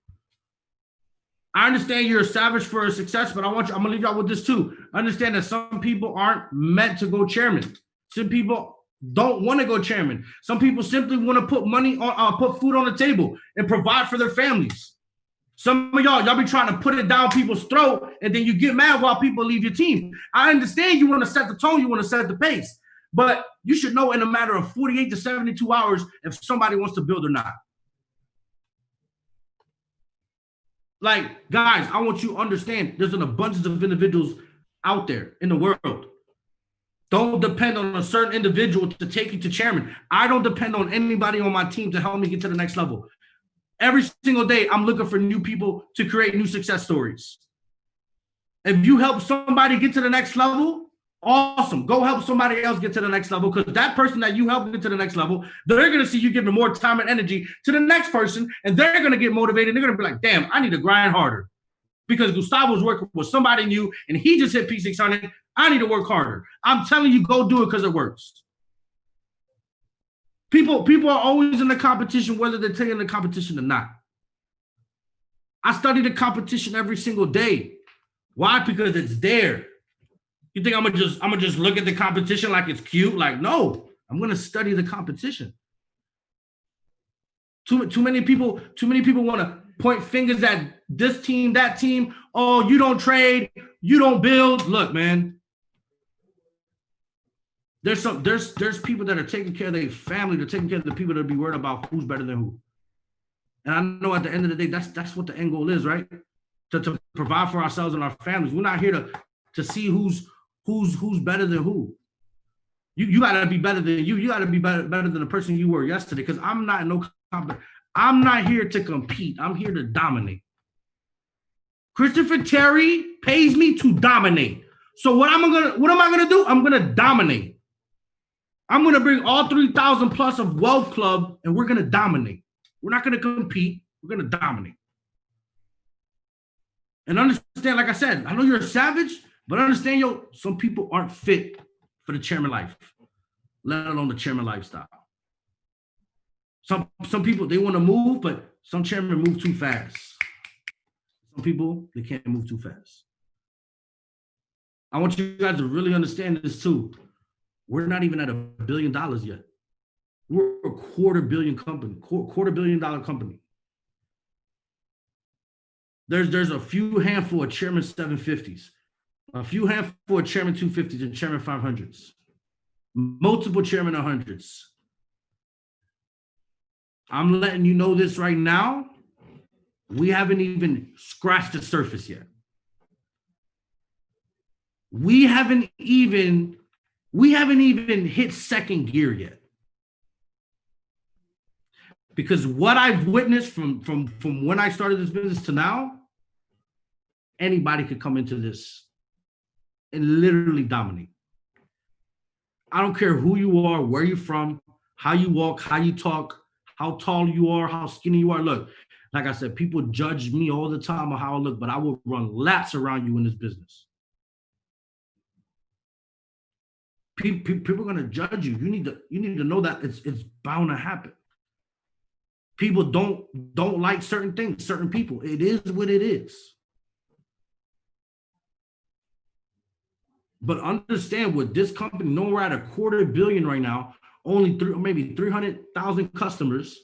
I understand you're established for a success, but I'm gonna leave y'all with this too. Understand that some people aren't meant to go chairman. Some people don't want to go chairman. Some people simply want to put money on, put food on the table and provide for their families. Some of y'all be trying to put it down people's throat, and then you get mad while people leave your team. I understand you want to set the tone, you want to set the pace, but you should know in a matter of 48 to 72 hours if somebody wants to build or not. Like, guys, I want you to understand there's an abundance of individuals out there in the world. Don't depend on a certain individual to take you to chairman. I don't depend on anybody on my team to help me get to the next level. Every single day, I'm looking for new people to create new success stories. If you help somebody get to the next level, awesome. Go help somebody else get to the next level, because that person that you help get to the next level, they're going to see you giving more time and energy to the next person, and they're going to get motivated. They're going to be like, damn, I need to grind harder. because Gustavo's working with somebody new and he just hit P600. I need to work harder. I'm telling you, go do it because it works. People are always in the competition, whether they're taking the competition or not. I study the competition every single day. Why? Because it's there. You think I'm gonna just look at the competition like it's cute? Like, no, I'm gonna study the competition. Too many people want to point fingers at this team, that team. Oh, you don't trade, you don't build. Look, man. There's people that are taking care of their family, they're taking care of the people that be worried about who's better than who. And I know at the end of the day, that's what the end goal is, right? To provide for ourselves and our families. We're not here to see who's better than who. You gotta be better than you. You gotta be better than the person you were yesterday. Because I'm not here to compete. I'm here to dominate. Christopher Terry pays me to dominate. So what am I gonna do? I'm gonna dominate. I'm gonna bring all 3,000 plus of Wealth Club, and we're gonna dominate. We're not gonna compete. We're gonna dominate. And understand, like I said, I know you're a savage, but understand, some people aren't fit for the chairman life, let alone the chairman lifestyle. Some people, they want to move, but some chairmen move too fast. Some people, they can't move too fast. I want you guys to really understand this too. We're not even at $1 billion yet. We're a $250 million company, $250 million company. There's a few handful of Chairman 750s, a few handful of Chairman 250s and Chairman 500s, multiple Chairman 100s. I'm letting you know this right now. We haven't even scratched the surface yet. We haven't even hit second gear yet. Because what I've witnessed from when I started this business to now, anybody could come into this and literally dominate. I don't care who you are, where you're from, how you walk, how you talk, how tall you are, how skinny you are. Look, like I said, people judge me all the time on how I look, but I will run laps around you in this business. People are gonna judge you. You need to know that it's bound to happen. People don't like certain things, certain people. It is what it is. But understand, with this company, knowing we're at $250 million right now, maybe 300,000 customers,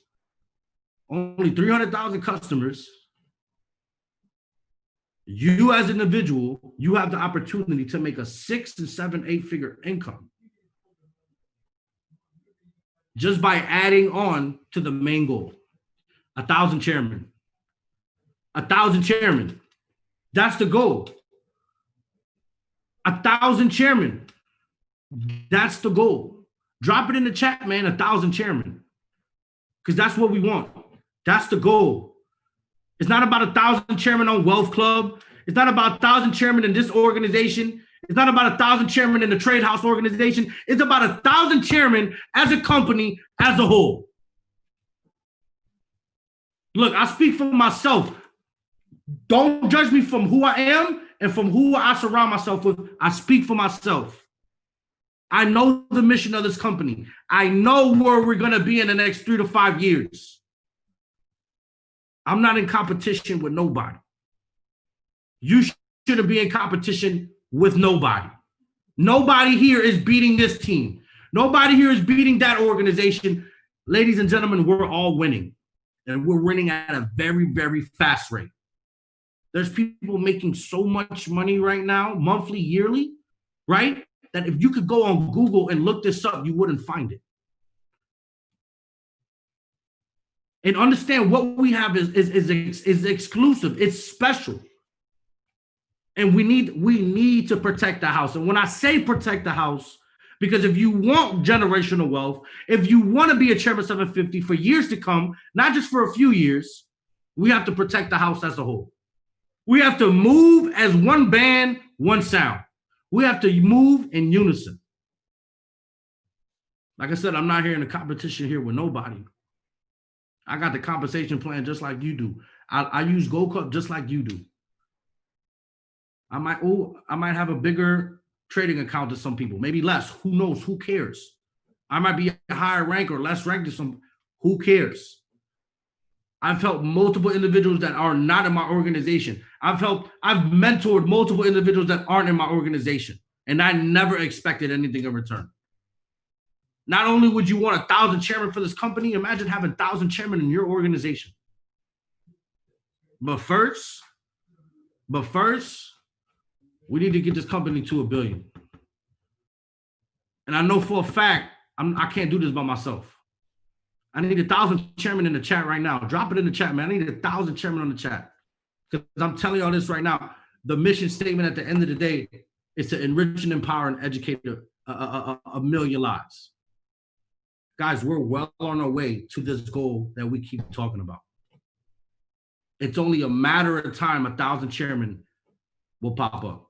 only 300,000 customers. You as an individual, you have the opportunity to make a 6 to 7, 8-figure income just by adding on to the main goal. 1,000 chairmen. 1,000 chairmen. That's the goal. 1,000 chairmen. That's the goal. Drop it in the chat, man. 1,000 chairmen. Because that's what we want. That's the goal. It's not about 1,000 chairmen on Wealth Club. It's not about 1,000 chairmen in this organization. It's not about 1,000 chairmen in the Trade House organization. It's about 1,000 chairmen as a company as a whole. Look, I speak for myself. Don't judge me from who I am and from who I surround myself with. I speak for myself. I know the mission of this company. I know where we're going to be in the next 3 to 5 years. I'm not in competition with nobody. You shouldn't be in competition with nobody. Nobody here is beating this team. Nobody here is beating that organization. Ladies and gentlemen, we're all winning. And we're winning at a very, very fast rate. There's people making so much money right now, monthly, yearly, right? That if you could go on Google and look this up, you wouldn't find it. And understand what we have is exclusive. It's special. And we need to protect the house. And when I say protect the house, because if you want generational wealth, if you want to be a Chairman 750 for years to come, not just for a few years, we have to protect the house as a whole. We have to move as one band, one sound. We have to move in unison. Like I said, I'm not here in a competition here with nobody. I got the compensation plan just like you do. I use Gold Cup just like you do. I might have a bigger trading account than some people, maybe less. Who knows? Who cares? I might be a higher rank or less ranked than some. Who cares? I've helped multiple individuals that are not in my organization. I've mentored multiple individuals that aren't in my organization, and I never expected anything in return. Not only would you want 1,000 chairmen for this company, imagine having 1,000 chairmen in your organization. But first, we need to get this company to $1 billion. And I know for a fact, I can't do this by myself. I need 1,000 chairmen in the chat right now. Drop it in the chat, man. I need 1,000 chairmen on the chat. Because I'm telling y'all this right now. The mission statement at the end of the day is to enrich and empower and educate a million lives. Guys, we're well on our way to this goal that we keep talking about. It's only a matter of time 1,000 chairmen will pop up.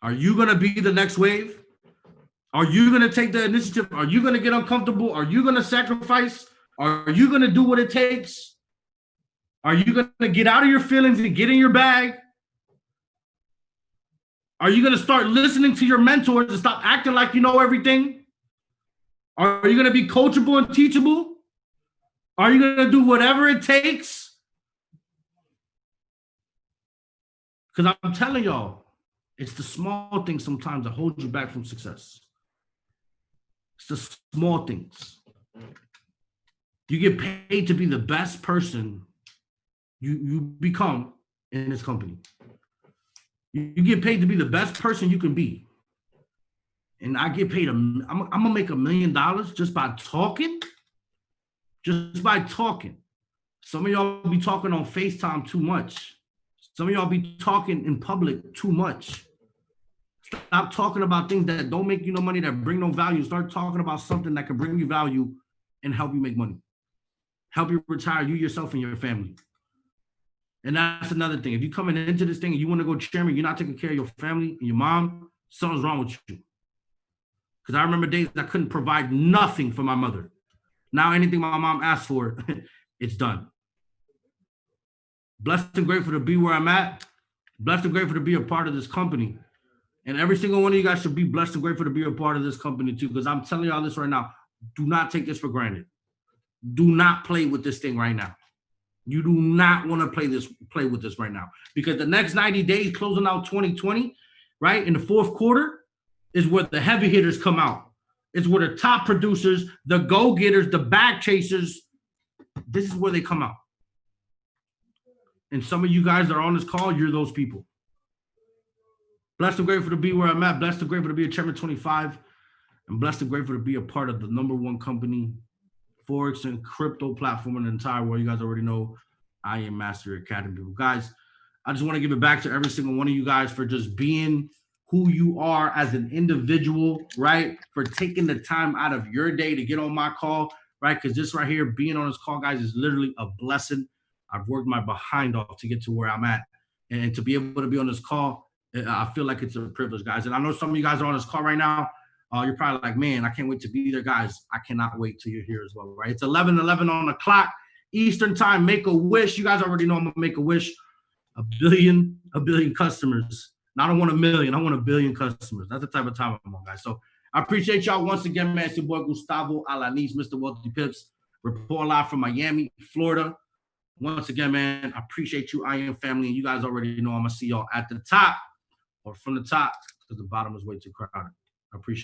Are you going to be the next wave? Are you going to take the initiative? Are you going to get uncomfortable? Are you going to sacrifice? Are you going to do what it takes? Are you going to get out of your feelings and get in your bag? Are you going to start listening to your mentors and stop acting like you know everything? Are you going to be coachable and teachable? Are you going to do whatever it takes? Because I'm telling y'all, it's the small things sometimes that hold you back from success. It's the small things. You get paid to be the best person you become in this company. You get paid to be the best person you can be. And I get paid, I'm going to make $1 million just by talking. Just by talking. Some of y'all be talking on FaceTime too much. Some of y'all be talking in public too much. Stop talking about things that don't make you no money, that bring no value. Start talking about something that can bring you value and help you make money. Help you retire, you, yourself, and your family. And that's another thing. If you're coming into this thing and you want to go chairman, you're not taking care of your family and your mom, something's wrong with you. Because I remember days I couldn't provide nothing for my mother. Now anything my mom asked for, it's done. Blessed and grateful to be where I'm at. Blessed and grateful to be a part of this company. And every single one of you guys should be blessed and grateful to be a part of this company too. Because I'm telling y'all this right now. Do not take this for granted. Do not play with this thing right now. You do not want to play with this right now. Because the next 90 days, closing out 2020, right, in the fourth quarter, is where the heavy hitters come out. It's where the top producers, the go-getters, the bag chasers, this is where they come out. And some of you guys that are on this call, you're those people. Blessed and grateful to be where I'm at. Blessed and grateful to be a Chairman 25. And blessed and grateful to be a part of the #1 company, Forex and crypto platform in the entire world. You guys already know I am Master Academy. Guys, I just want to give it back to every single one of you guys for just being who you are as an individual, right? For taking the time out of your day to get on my call, right? Because this right here, being on this call, guys, is literally a blessing. I've worked my behind off to get to where I'm at. And to be able to be on this call, I feel like it's a privilege, guys. And I know some of you guys are on this call right now. You're probably like, man, I can't wait to be there, guys. I cannot wait till you're here as well, right? It's 11:11 on the clock, Eastern time. Make a wish. You guys already know I'm going to make a wish. A billion customers. And I don't want 1 million. I want 1 billion customers. That's the type of time I'm on, guys. So I appreciate y'all once again, man. It's your boy, Gustavo Alaniz, Mr. Wealthy Pips, report live from Miami, Florida. Once again, man, I appreciate you. I am family. And you guys already know I'm going to see y'all at the top or from the top because the bottom is way too crowded. I appreciate